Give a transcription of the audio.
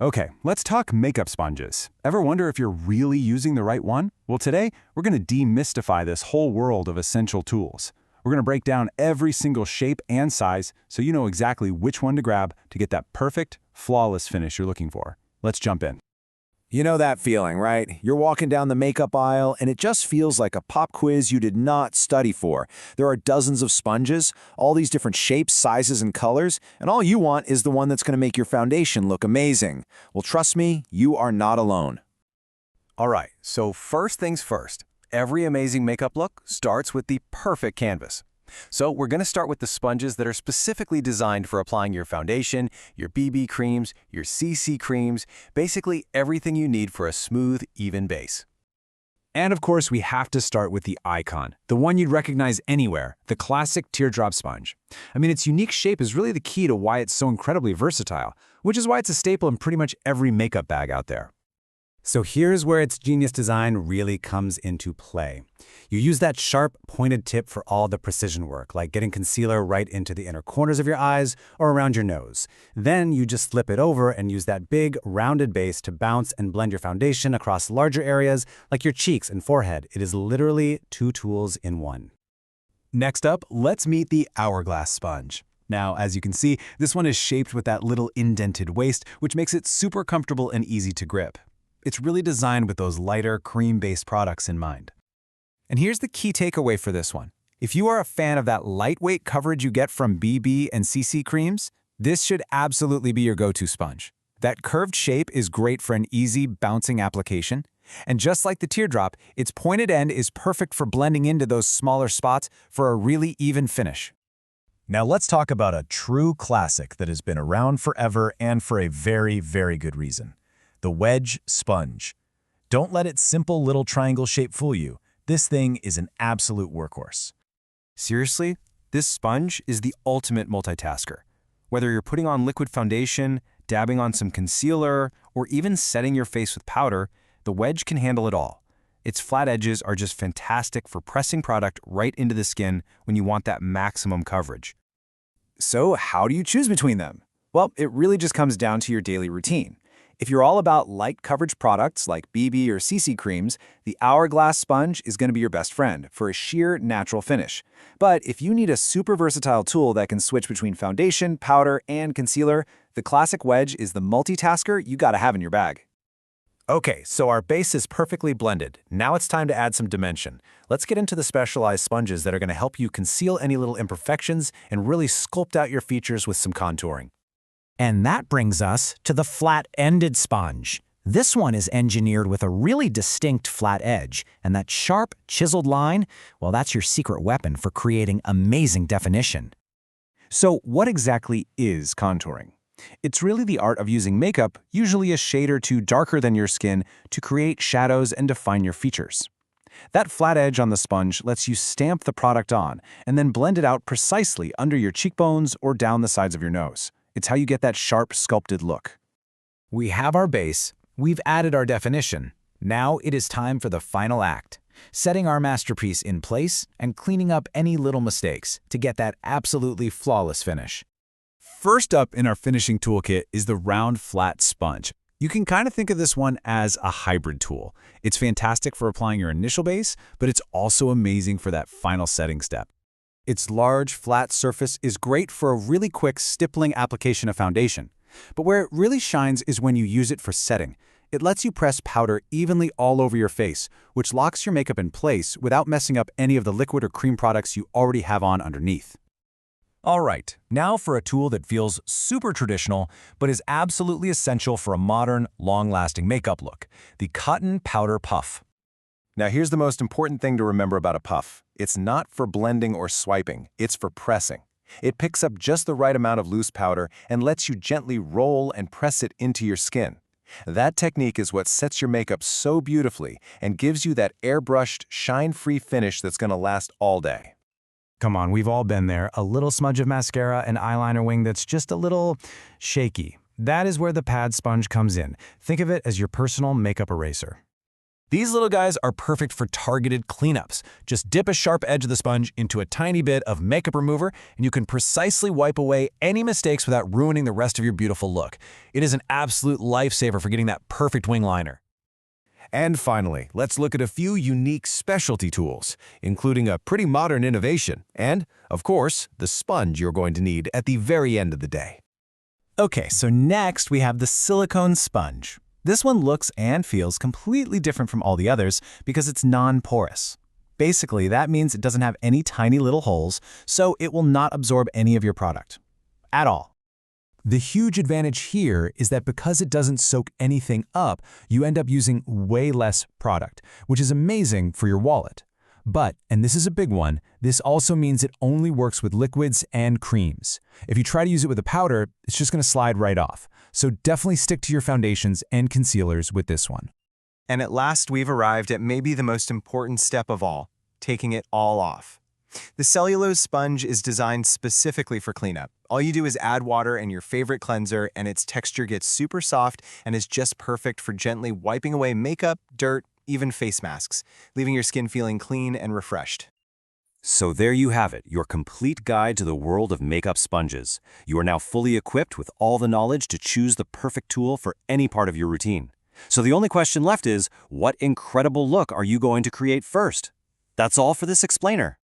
Okay, let's talk makeup sponges. Ever wonder if you're really using the right one? Well, today, we're going to demystify this whole world of essential tools. We're going to break down every single shape and size so you know exactly which one to grab to get that perfect, flawless finish you're looking for. Let's jump in. You know that feeling, right? You're walking down the makeup aisle and it just feels like a pop quiz you did not study for. There are dozens of sponges, all these different shapes, sizes, and colors, and all you want is the one that's going to make your foundation look amazing. Well, trust me, you are not alone. All right, so first things first. Every amazing makeup look starts with the perfect canvas. So we're going to start with the sponges that are specifically designed for applying your foundation, your BB creams, your CC creams, basically everything you need for a smooth, even base. And of course, we have to start with the icon, the one you'd recognize anywhere, the classic teardrop sponge. I mean, its unique shape is really the key to why it's so incredibly versatile, which is why it's a staple in pretty much every makeup bag out there. So here's where its genius design really comes into play. You use that sharp, pointed tip for all the precision work, like getting concealer right into the inner corners of your eyes or around your nose. Then you just flip it over and use that big, rounded base to bounce and blend your foundation across larger areas like your cheeks and forehead. It is literally two tools in one. Next up, let's meet the hourglass sponge. Now, as you can see, this one is shaped with that little indented waist, which makes it super comfortable and easy to grip. It's really designed with those lighter, cream-based products in mind. And here's the key takeaway for this one. If you are a fan of that lightweight coverage you get from BB and CC creams, this should absolutely be your go-to sponge. That curved shape is great for an easy, bouncing application. And just like the teardrop, its pointed end is perfect for blending into those smaller spots for a really even finish. Now let's talk about a true classic that has been around forever and for a very, very good reason. The wedge sponge. Don't let its simple little triangle shape fool you. This thing is an absolute workhorse. Seriously, this sponge is the ultimate multitasker. Whether you're putting on liquid foundation, dabbing on some concealer, or even setting your face with powder, the wedge can handle it all. Its flat edges are just fantastic for pressing product right into the skin when you want that maximum coverage. So how do you choose between them? Well, it really just comes down to your daily routine. If you're all about light coverage products like BB or CC creams, the Hourglass sponge is going to be your best friend for a sheer natural finish. But if you need a super versatile tool that can switch between foundation, powder, and concealer, the classic wedge is the multitasker you gotta have in your bag. Okay, so our base is perfectly blended. Now it's time to add some dimension. Let's get into the specialized sponges that are going to help you conceal any little imperfections and really sculpt out your features with some contouring. And that brings us to the flat-ended sponge. This one is engineered with a really distinct flat edge, and that sharp, chiseled line, well, that's your secret weapon for creating amazing definition. So what exactly is contouring? It's really the art of using makeup, usually a shade or two darker than your skin, to create shadows and define your features. That flat edge on the sponge lets you stamp the product on and then blend it out precisely under your cheekbones or down the sides of your nose. It's how you get that sharp, sculpted look. We have our base, we've added our definition. Now it is time for the final act, setting our masterpiece in place and cleaning up any little mistakes to get that absolutely flawless finish. First up in our finishing toolkit is the round flat sponge. You can kind of think of this one as a hybrid tool. It's fantastic for applying your initial base, but it's also amazing for that final setting step. Its large, flat surface is great for a really quick stippling application of foundation. But where it really shines is when you use it for setting. It lets you press powder evenly all over your face, which locks your makeup in place without messing up any of the liquid or cream products you already have on underneath. All right, now for a tool that feels super traditional, but is absolutely essential for a modern, long-lasting makeup look, the cotton powder puff. Now here's the most important thing to remember about a puff. It's not for blending or swiping, it's for pressing. It picks up just the right amount of loose powder and lets you gently roll and press it into your skin. That technique is what sets your makeup so beautifully and gives you that airbrushed, shine-free finish that's going to last all day. Come on, we've all been there. A little smudge of mascara and eyeliner wing that's just a little shaky. That is where the pad sponge comes in. Think of it as your personal makeup eraser. These little guys are perfect for targeted cleanups. Just dip a sharp edge of the sponge into a tiny bit of makeup remover, and you can precisely wipe away any mistakes without ruining the rest of your beautiful look. It is an absolute lifesaver for getting that perfect wing liner. And finally, let's look at a few unique specialty tools, including a pretty modern innovation and, of course, the sponge you're going to need at the very end of the day. Okay, so next we have the silicone sponge. This one looks and feels completely different from all the others because it's non-porous. Basically, that means it doesn't have any tiny little holes, so it will not absorb any of your product. At all. The huge advantage here is that because it doesn't soak anything up, you end up using way less product, which is amazing for your wallet. But, and this is a big one, this also means it only works with liquids and creams. If you try to use it with a powder, it's just going to slide right off. So definitely stick to your foundations and concealers with this one. And at last, we've arrived at maybe the most important step of all, taking it all off. The cellulose sponge is designed specifically for cleanup. All you do is add water and your favorite cleanser, and its texture gets super soft and is just perfect for gently wiping away makeup, dirt, even face masks, leaving your skin feeling clean and refreshed. So there you have it, your complete guide to the world of makeup sponges. You are now fully equipped with all the knowledge to choose the perfect tool for any part of your routine. So the only question left is, what incredible look are you going to create first? That's all for this explainer.